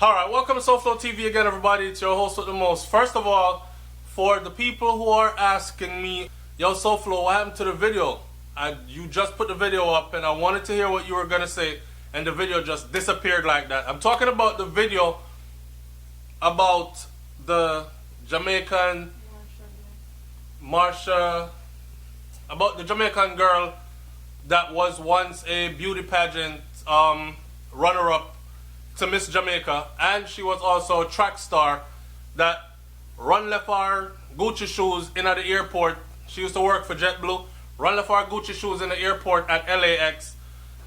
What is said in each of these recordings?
Alright, welcome to SouFLoTV again, everybody. It's your host with the most. First of all, for the people who are asking me, yo, SouFlo, what happened to the video? You just put the video up and I wanted to hear what you were going to say, and the video just disappeared like that. I'm talking about the video about the Jamaican Marsha, about the Jamaican girl that was once a beauty pageant runner-up to Miss Jamaica, and she was also a track star that left her Gucci shoes in at the airport. She used to work for JetBlue. Left her Gucci shoes in the airport at LAX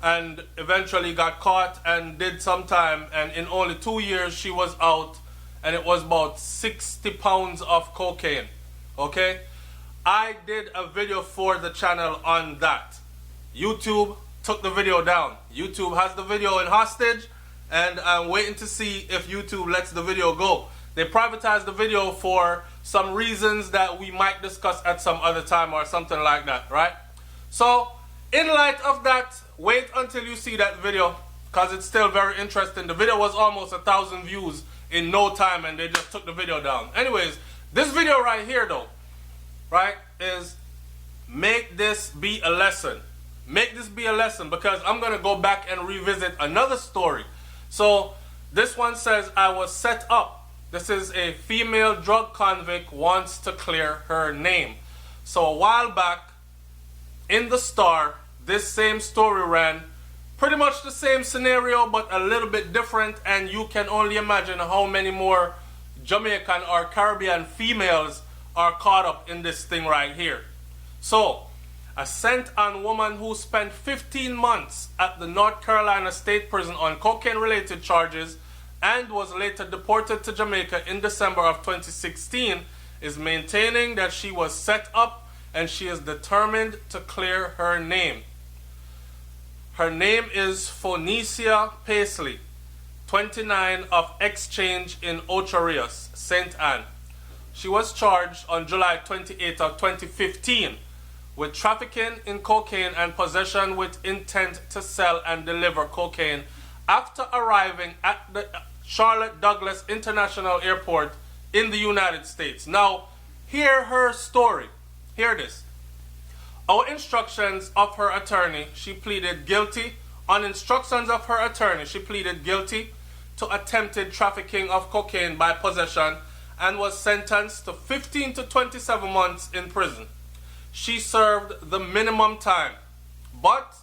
and eventually got caught and did some time, and in only 2 years she was out, and it was about 60 pounds of cocaine. Okay, I did a video for the channel on that. YouTube took the video down. YouTube has the video in hostage, and I'm waiting to see if YouTube lets the video go. They privatized the video for some reasons that we might discuss at some other time or something like that, right? So, in light of that, wait until you see that video, because it's still very interesting. The video was almost 1,000 views in no time, and they just took the video down. Anyways, this video right here though, right, is make this be a lesson. Make this be a lesson, because I'm going to go back and revisit another story. So this one says, I was set up. This is a female drug convict wants to clear her name. So a while back in the Star, this same story ran. Pretty much the same scenario, but a little bit different, and you can only imagine how many more Jamaican or Caribbean females are caught up in this thing right here. So a sent-on woman who spent 15 months at the North Carolina State Prison on cocaine-related charges and was later deported to Jamaica in December of 2016 is maintaining that she was set up and she is determined to clear her name. Her name is Phoenicia Paisley, 29, of Exchange in Ocho Rios, St. Anne. She was charged on July 28 of 2015 with trafficking in cocaine and possession with intent to sell and deliver cocaine after arriving at the Charlotte Douglas International Airport in the United States. Now, hear her story. Hear this. Our instructions of her attorney, she pleaded guilty. On instructions of her attorney, she pleaded guilty to attempted trafficking of cocaine by possession and was sentenced to 15 to 27 months in prison. She served the minimum time, but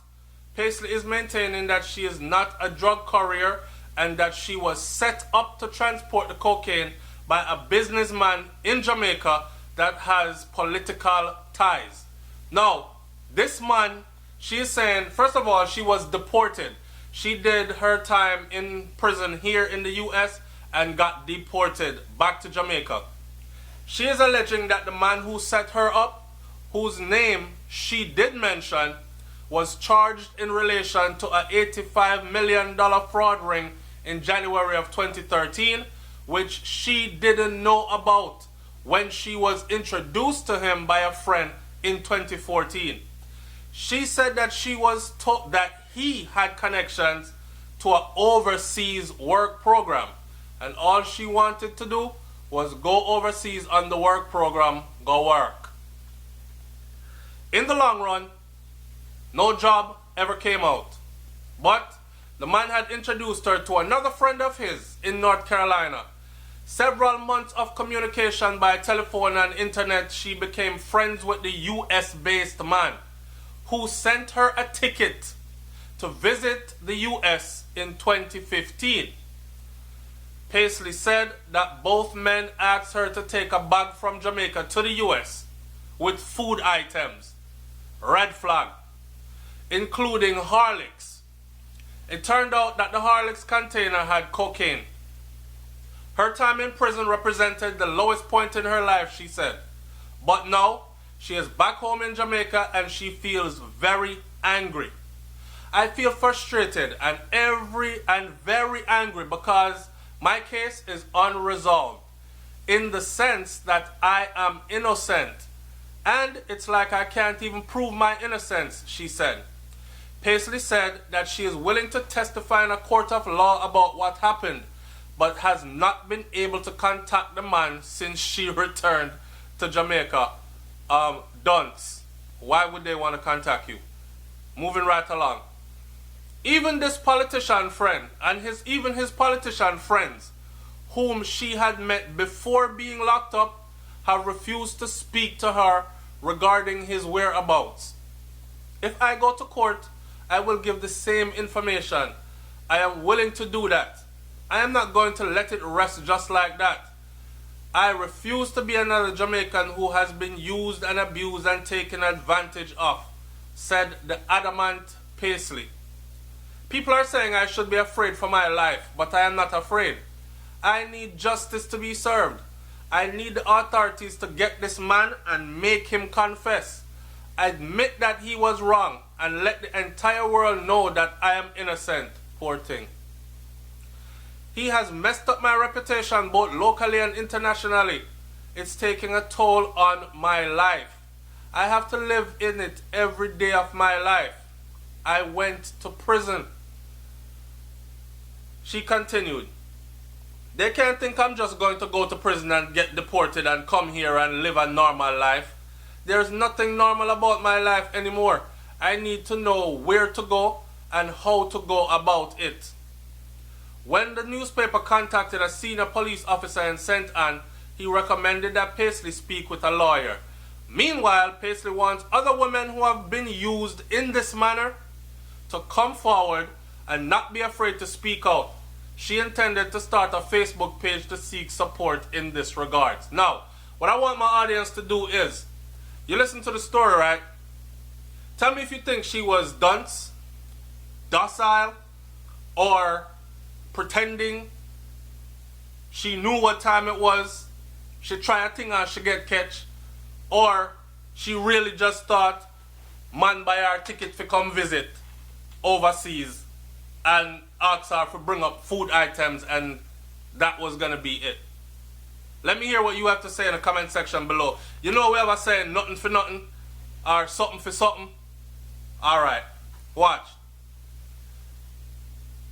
Paisley is maintaining that she is not a drug courier and that she was set up to transport the cocaine by a businessman in Jamaica that has political ties. Now, this man, she is saying, first of all, she was deported. She did her time in prison here in the US and got deported back to Jamaica. She is alleging that the man who set her up, whose name she did mention, was charged in relation to a $85 million fraud ring in January of 2013, which she didn't know about when she was introduced to him by a friend in 2014. She said that she was told that he had connections to an overseas work program, and all she wanted to do was go overseas on the work program, go work. In the long run, no job ever came out. But the man had introduced her to another friend of his in North Carolina. Several months of communication by telephone and internet, she became friends with the US-based man who sent her a ticket to visit the US in 2015. Paisley said that both men asked her to take a bag from Jamaica to the US with food items. Red flag, including Horlicks. It turned out that the Horlicks container had cocaine. Her time in prison represented the lowest point in her life, she said. But now, she is back home in Jamaica and she feels very angry. I feel frustrated and very angry because my case is unresolved, in the sense that I am innocent. And it's like I can't even prove my innocence, she said. Paisley said that she is willing to testify in a court of law about what happened, but has not been able to contact the man since she returned to Jamaica. Dunce, why would they want to contact you? Moving right along. Even this politician friend and even his politician friends, whom she had met before being locked up, have refused to speak to her regarding his whereabouts. If I go to court, I will give the same information. I am willing to do that. I am not going to let it rest just like that. I refuse to be another Jamaican who has been used and abused and taken advantage of, said the adamant Paisley. People are saying I should be afraid for my life, but I am not afraid. I need justice to be served. I need the authorities to get this man and make him confess. Admit that he was wrong and let the entire world know that I am innocent. Poor thing. He has messed up my reputation both locally and internationally. It's taking a toll on my life. I have to live in it every day of my life. I went to prison. She continued, they can't think I'm just going to go to prison and get deported and come here and live a normal life. There's nothing normal about my life anymore. I need to know where to go and how to go about it. When the newspaper contacted a senior police officer in St. Anne, he recommended that Paisley speak with a lawyer. Meanwhile, Paisley wants other women who have been used in this manner to come forward and not be afraid to speak out. She intended to start a Facebook page to seek support in this regard. Now, what I want my audience to do is, you listen to the story, right? Tell me if you think she was dunce, docile, or pretending she knew what time it was, she try a thing and she get catch, or she really just thought man buy her ticket to come visit overseas and ask her to bring up food items and that was gonna be it. Let me hear what you have to say in the comment section below. You know we ever say nothing for nothing or something for something? Alright, watch.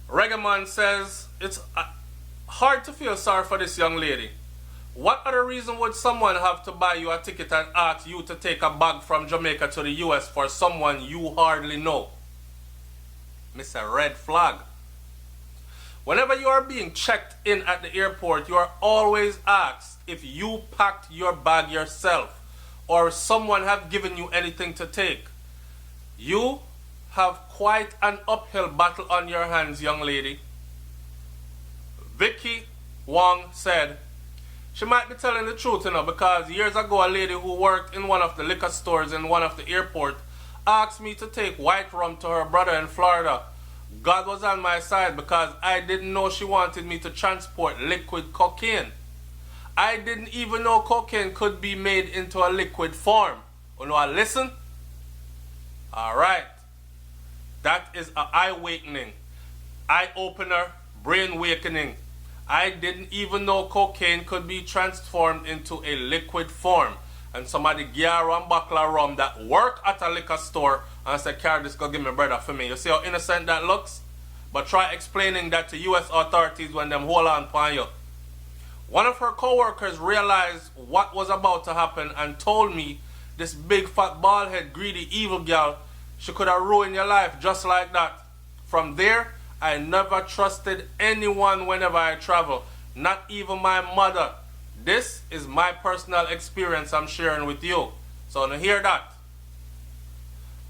Reggaeman says, it's hard to feel sorry for this young lady. What other reason would someone have to buy you a ticket and ask you to take a bag from Jamaica to the US for someone you hardly know? Miss a red flag. Whenever you are being checked in at the airport, you are always asked if you packed your bag yourself or someone have given you anything to take. You have quite an uphill battle on your hands, young lady. Vicky Wong said, she might be telling the truth, because years ago a lady who worked in one of the liquor stores in one of the airport asked me to take white rum to her brother in Florida. God was on my side because I didn't know she wanted me to transport liquid cocaine. I didn't even know cocaine could be made into a liquid form. You know, listen? Alright. That is an eye-awakening, eye-opener, brain-awakening. I didn't even know cocaine could be transformed into a liquid form. And somebody gave her one bottle of rum that work at a liquor store and said, carry this, go give me brother for me. You see how innocent that looks? But try explaining that to US authorities when them hold on upon you. One of her co-workers realized what was about to happen and told me, this big fat bald head greedy evil girl, she could have ruined your life just like that. From there, I never trusted anyone whenever I travel, not even my mother. This is my personal experience I'm sharing with you. So now hear that.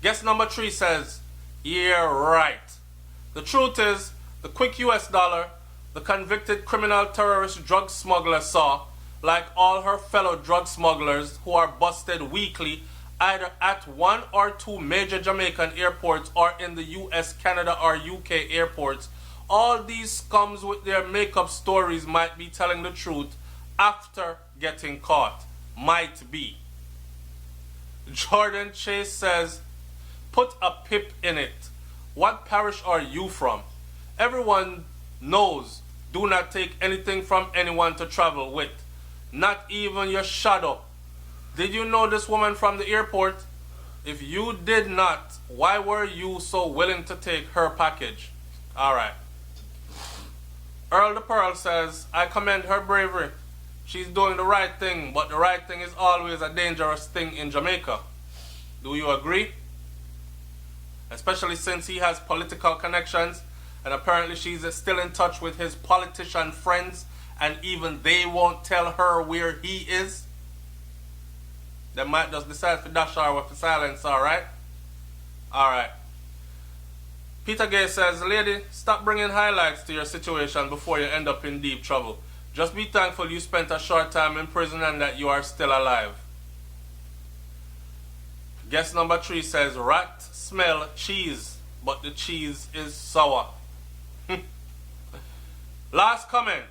Guest number 3 says, yeah, right. The truth is, the quick US dollar, the convicted criminal terrorist drug smuggler saw, like all her fellow drug smugglers who are busted weekly either at one or two major Jamaican airports or in the US, Canada or UK airports, all these scums with their makeup stories might be telling the truth after getting caught. Might be. Jordan Chase says, put a pip in it. What parish are you from? Everyone knows, do not take anything from anyone to travel with. Not even your shadow. Did you know this woman from the airport? If you did not, why were you so willing to take her package? Alright. Earl the Pearl says, I commend her bravery. She's doing the right thing, but the right thing is always a dangerous thing in Jamaica. Do you agree? Especially since he has political connections, and apparently she's still in touch with his politician friends, and even they won't tell her where he is. They might just decide to dash her with the silence, alright? Alright. Peter Gay says, lady, stop bringing highlights to your situation before you end up in deep trouble. Just be thankful you spent a short time in prison and that you are still alive. Guest number 3 says, rat smell cheese, but the cheese is sour. Last comment.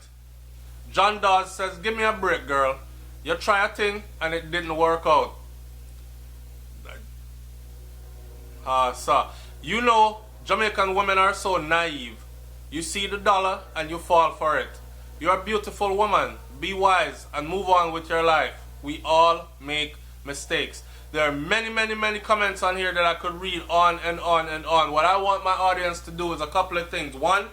John Dawes says, give me a break, girl. You try a thing and it didn't work out. Sir, you know Jamaican women are so naive. You see the dollar and you fall for it. You're a beautiful woman. Be wise and move on with your life. We all make mistakes. There are many comments on here that I could read on and on and on. What I want my audience to do is a couple of things. One,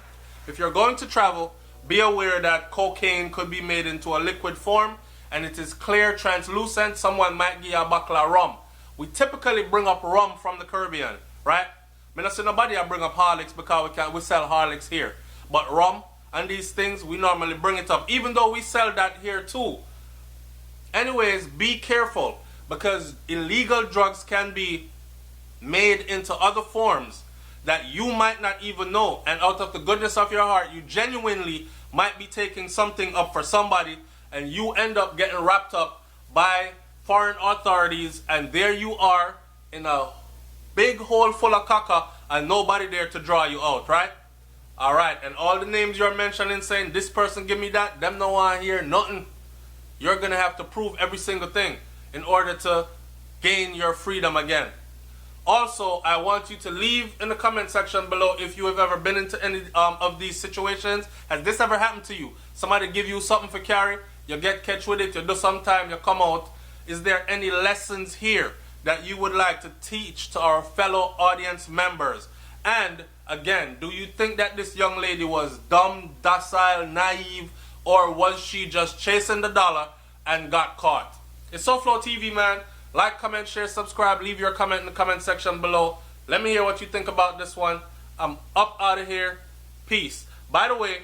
if you're going to travel, be aware that cocaine could be made into a liquid form and it is clear, translucent. Someone might give you a bottle of rum. We typically bring up rum from the Caribbean, right? I don't see nobody I bring up Horlicks because we sell Horlicks here. But rum and these things, we normally bring it up, even though we sell that here too. Anyways, be careful because illegal drugs can be made into other forms that you might not even know. And out of the goodness of your heart, you genuinely might be taking something up for somebody and you end up getting wrapped up by foreign authorities and there you are in a big hole full of caca and nobody there to draw you out, right? Alright, and all the names you're mentioning saying, this person give me that, them no want to hear nothing. You're going to have to prove every single thing in order to gain your freedom again. Also, I want you to leave in the comment section below if you have ever been into any of these situations. Has this ever happened to you? Somebody give you something for carry, you get catch with it, you do sometime, you come out. Is there any lessons here that you would like to teach to our fellow audience members? And again, do you think that this young lady was dumb, docile, naive, or was she just chasing the dollar and got caught? It's SouFLoTV, man. Like, comment, share, subscribe. Leave your comment in the comment section below. Let me hear what you think about this one. I'm up out of here. Peace. By the way,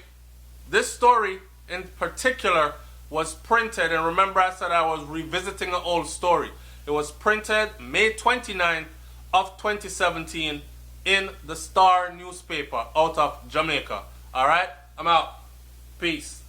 this story in particular was printed, and remember I said I was revisiting an old story. It was printed May 29th of 2017 in the Star newspaper out of Jamaica. Alright? I'm out. Peace.